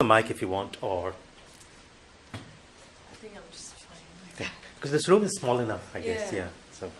the mic if you want, or I think I'm just fine. because this room is small enough, I guess. Yeah. So.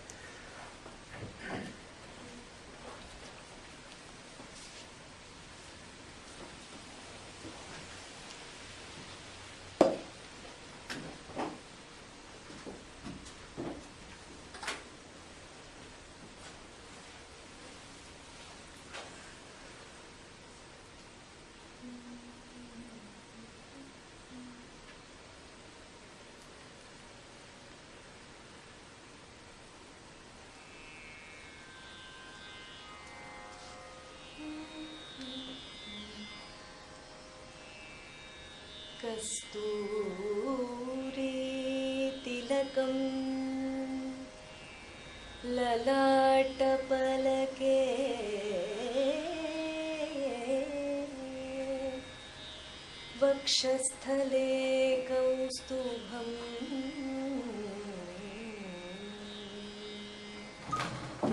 कस्तूरी तिलकं ललाटपलके वक्षस्थले कौस्तुभम्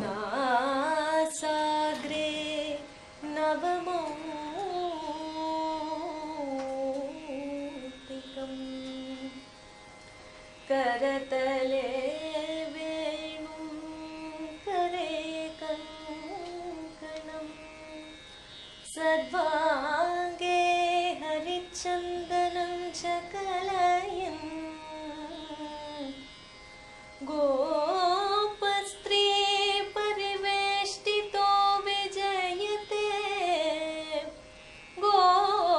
नासाग्रे नवमौक्तिकम् करतले वेणुं करे कङ्कणम् सर्वाङ्गे हरिचन्दनं च कलयन् गोपस्त्री परिवेष्टितो विजयते गोपालचूडामणि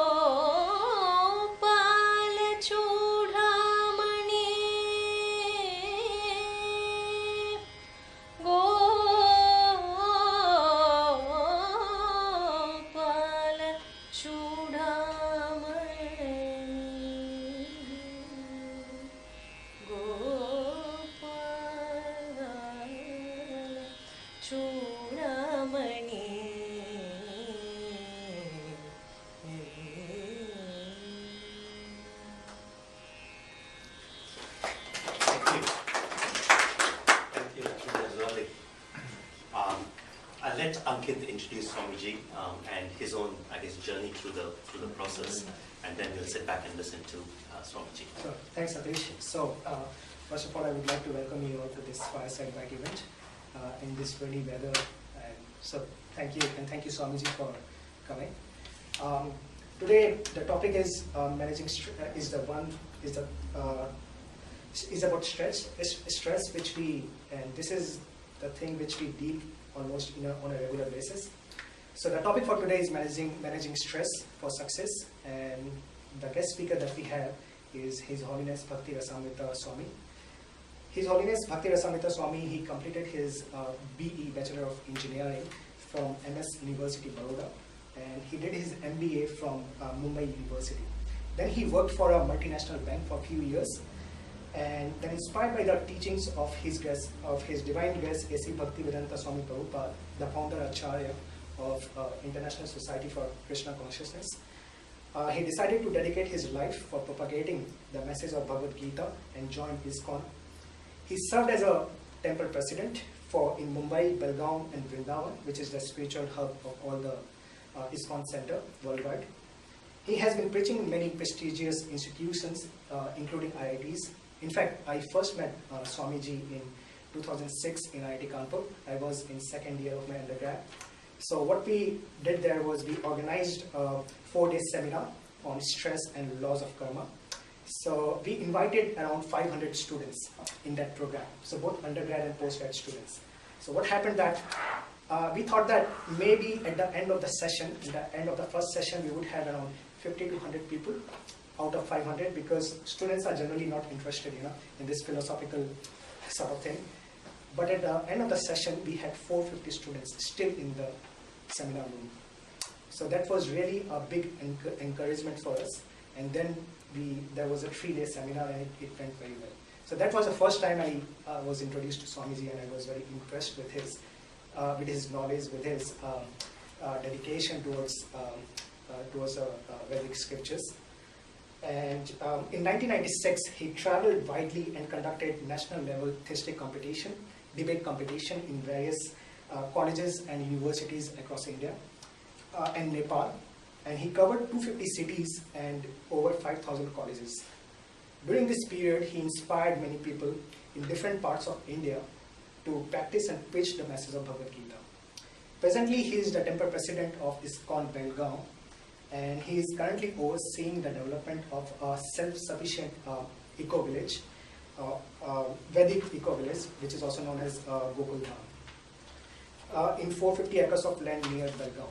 Chudamani Thank you, that was lovely. I'll let Ankit introduce Swamiji and his own, I guess, journey through the process, and then we'll sit back and listen to Swamiji. Sure. Thanks, Satish. So, first of all, I would like to welcome you all to this Fireside Bytes event in this rainy weather. And so, thank you, and thank you, Swamiji, for coming. Today, the topic is managing is about stress. Stress, which and this is the thing which we deal almost on a regular basis. So the topic for today is managing stress for success, and the guest speaker that we have is His Holiness Bhakti Rasamrita Swami. His Holiness Bhakti Rasamrita Swami, he completed his BE, Bachelor of Engineering, from MS University, Baroda, and he did his MBA from Mumbai University. Then he worked for a multinational bank for a few years, and then inspired by the teachings of his divine guest, A.C. Bhaktivedanta Swami Prabhupada, the founder Acharya of International Society for Krishna Consciousness, he decided to dedicate his life for propagating the message of Bhagavad Gita and joined ISKCON. He served as a temple president in Mumbai, Belgaum and Vrindavan, which is the spiritual hub of all the ISKCON center worldwide. He has been preaching in many prestigious institutions, including IITs. In fact, I first met Swamiji in 2006 in IIT Kanpur. I was in second year of my undergrad. So what we did there was we organized a 4-day seminar on stress and laws of karma. So we invited around 500 students in that program. So both undergrad and postgrad students. So what happened that we thought that maybe at the end of the session, at the end of the first session, we would have around 50 to 100 people out of 500, because students are generally not interested, in this philosophical sort of thing. But at the end of the session, we had 450 students still in the seminar room. So that was really a big encouragement for us. And then there was a 3-day seminar, and it went very well. So that was the first time I was introduced to Swamiji, and I was very impressed with his knowledge, with his dedication towards Vedic scriptures. And in 1996, he traveled widely and conducted national level theistic competition, debate competition in various colleges and universities across India and Nepal. and he covered 250 cities and over 5,000 colleges. During this period, he inspired many people in different parts of India to practice and preach the message of Bhagavad Gita. Presently, he is the temple president of ISKCON Belgaum, and he is currently overseeing the development of a self-sufficient eco-village, Vedic eco-village, which is also known as Gokul Dham, in 450 acres of land near Belgaum.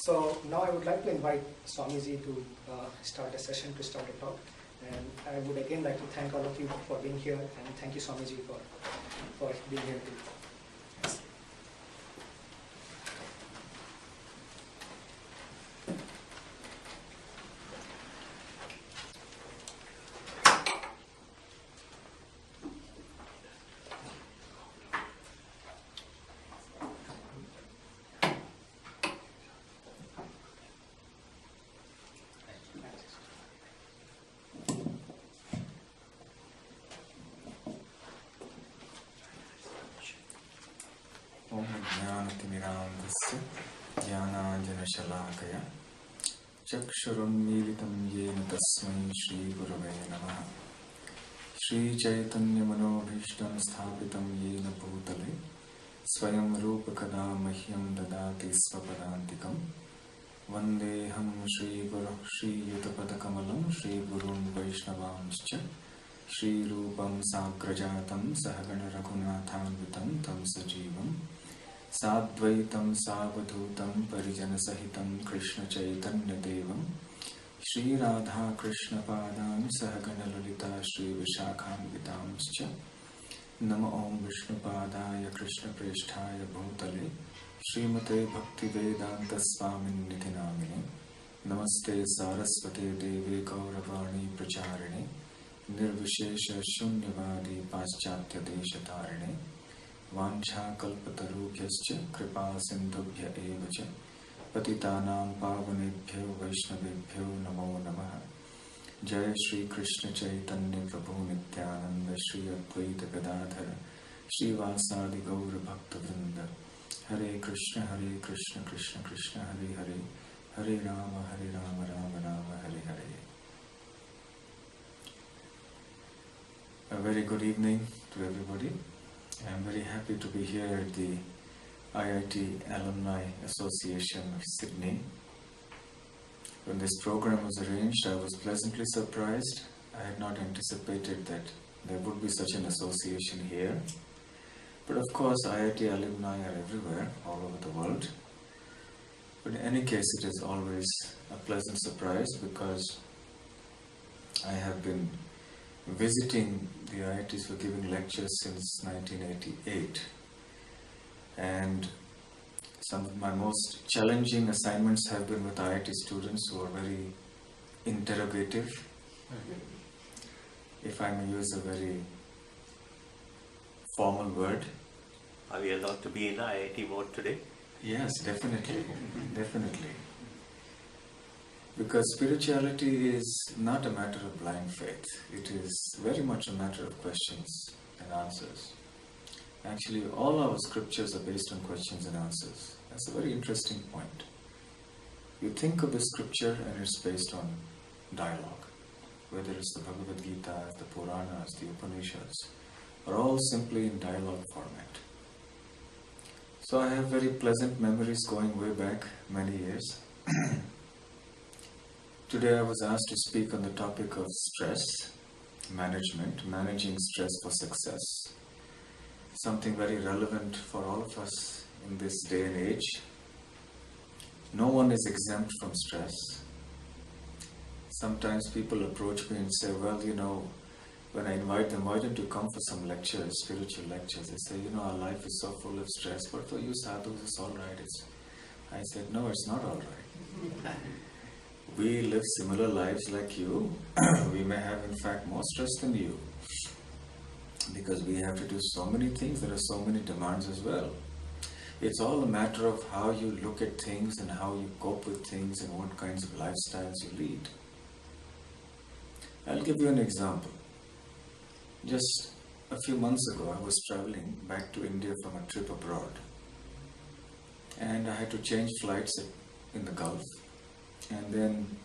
So now I would like to invite Swamiji to start the session, to start the talk. And I would again like to thank all of you for being here, and thank you Swamiji for being here too. Yes. ज्ञानतिमिरान्धस्य ज्ञानाञ्जनशलाकया चक्षुरुन्मीलितं येन तस्मै श्रीगुरवे नमः। श्रीचैतन्यमनोभीष्टं स्थापितं येन भूतले स्वयं रूपकदा मह्यं ददाति स्वपदान्तिकं। वन्देऽहं श्रीगुरुं श्रीयुतपदकमलं श्रीगुरून् वैष्णवांश्च श्रीरूपं साग्रजातं सहगणरघुनाथान्वितं तं सजीवं साद्वैतं सावधूतं परिजनसहितं कृष्णचैतन्यदेवं श्रीराधाकृष्णपादान् सहगणललिता श्रीविशाखान्वितांश्च। नमो ॐ विष्णुपादाय कृष्णप्रेष्ठाय भूतले श्रीमते भक्तिवेदान्तस्वामिन्निधि नामिने। नमस्ते सारस्वते देवे गौरवाणी प्रचारिणे निर्विशेष शून्यवादी पाश्चात्य देशतारिणे। वाञ्छाकल्पतरुभ्यश्च कृपा सिन्धुभ्य एव च पतितानां पावनेभ्यो वैष्णवेभ्यो नमो नमः। जय श्री कृष्ण चैतन्य प्रभु नित्यानंद श्री अद्वैत गदाधर श्रीवासादि गौर भक्तवृंद। हरे कृष्ण कृष्ण कृष्ण हरे हरे, हरे Ram Ram Ram Hare Hare. A very good evening to everybody. I am very happy to be here at the IIT Alumni Association of Sydney. When this program was arranged, I was pleasantly surprised. I had not anticipated that there would be such an association here. But of course, IIT alumni are everywhere, all over the world. But in any case, it is always a pleasant surprise because I have been visiting the IITs for giving lectures since 1988, and some of my most challenging assignments have been with IIT students who are very interrogative, if I may use a very formal word. Are we allowed to be in the IIT mode today? Yes, definitely, definitely. Because spirituality is not a matter of blind faith. It is very much a matter of questions and answers. Actually, all our scriptures are based on questions and answers. That's a very interesting point. You think of the scripture and it's based on dialogue. Whether it's the Bhagavad Gita, the Puranas, the Upanishads, are all simply in dialogue format. So I have very pleasant memories going way back many years. Today I was asked to speak on the topic of stress management, managing stress for success. Something very relevant for all of us in this day and age. No one is exempt from stress. Sometimes people approach me and say, well, you know, when I invite them, why don't you come for some lectures, spiritual lectures? They say, you know, our life is so full of stress, but for you sadhus it's all right. I said, no, it's not all right. We live similar lives like you. We may have in fact more stress than you, because we have to do so many things. There are so many demands as well. It's all a matter of how you look at things and how you cope with things and what kinds of lifestyles you lead. I'll give you an example. Just a few months ago, I was traveling back to India from a trip abroad, and I had to change flights in the Gulf. And then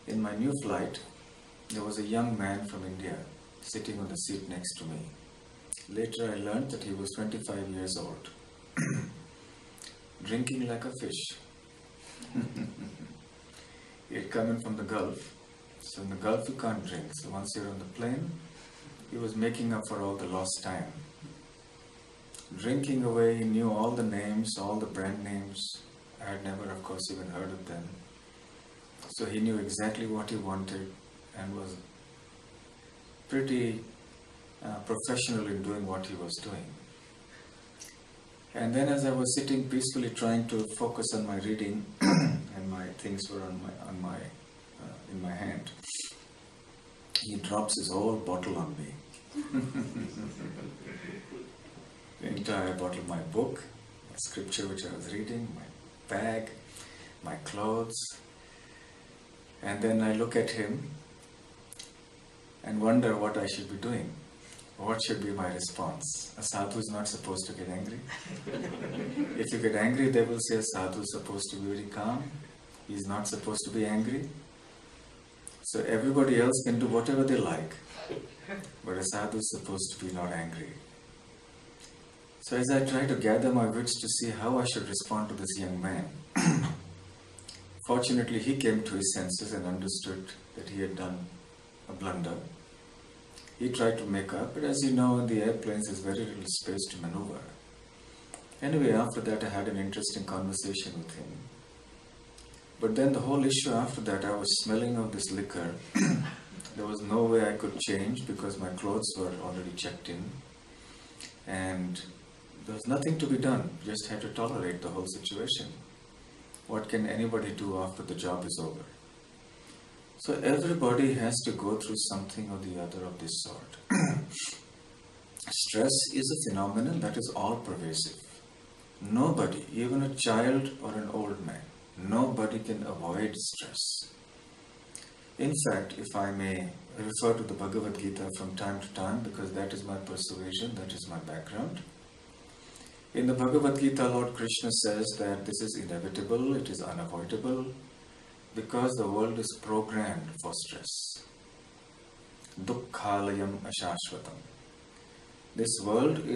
in my new flight, there was a young man from India sitting on the seat next to me. Later I learned that he was 25 years old, drinking like a fish. He had come in from the Gulf. So in the Gulf you can't drink. So once you're on the plane, he was making up for all the lost time. Drinking away, he knew all the names, all the brand names. I had never, of course, even heard of them. So he knew exactly what he wanted and was pretty professional in doing what he was doing. And then as I was sitting peacefully trying to focus on my reading and my things were in my hand, he drops his whole bottle on me. The entire bottle, my book, my scripture which I was reading, my bag, my clothes. And then I look at him and wonder what I should be doing. What should be my response? A sadhu is not supposed to get angry. If you get angry, they will say a sadhu is supposed to be very calm. He is not supposed to be angry. So everybody else can do whatever they like. But a sadhu is supposed to be not angry. So as I try to gather my wits to see how I should respond to this young man, fortunately he came to his senses and understood that he had done a blunder. He tried to make up, but as you know, in the airplanes there's very little space to maneuver. Anyway, after that I had an interesting conversation with him. But then the whole issue after that, I was smelling of this liquor. There was no way I could change because my clothes were already checked in. And there was nothing to be done, just had to tolerate the whole situation. What can anybody do after the job is over? So everybody has to go through something or the other of this sort. Stress is a phenomenon that is all pervasive. Nobody, even a child or an old man, nobody can avoid stress. In fact, if I may refer to the Bhagavad Gita from time to time, because that is my persuasion, that is my background. In the Bhagavad Gita, Lord Krishna says that this is inevitable, it is unavoidable, because the world is programmed for stress. Dukkhalayam ashashvatam. This world is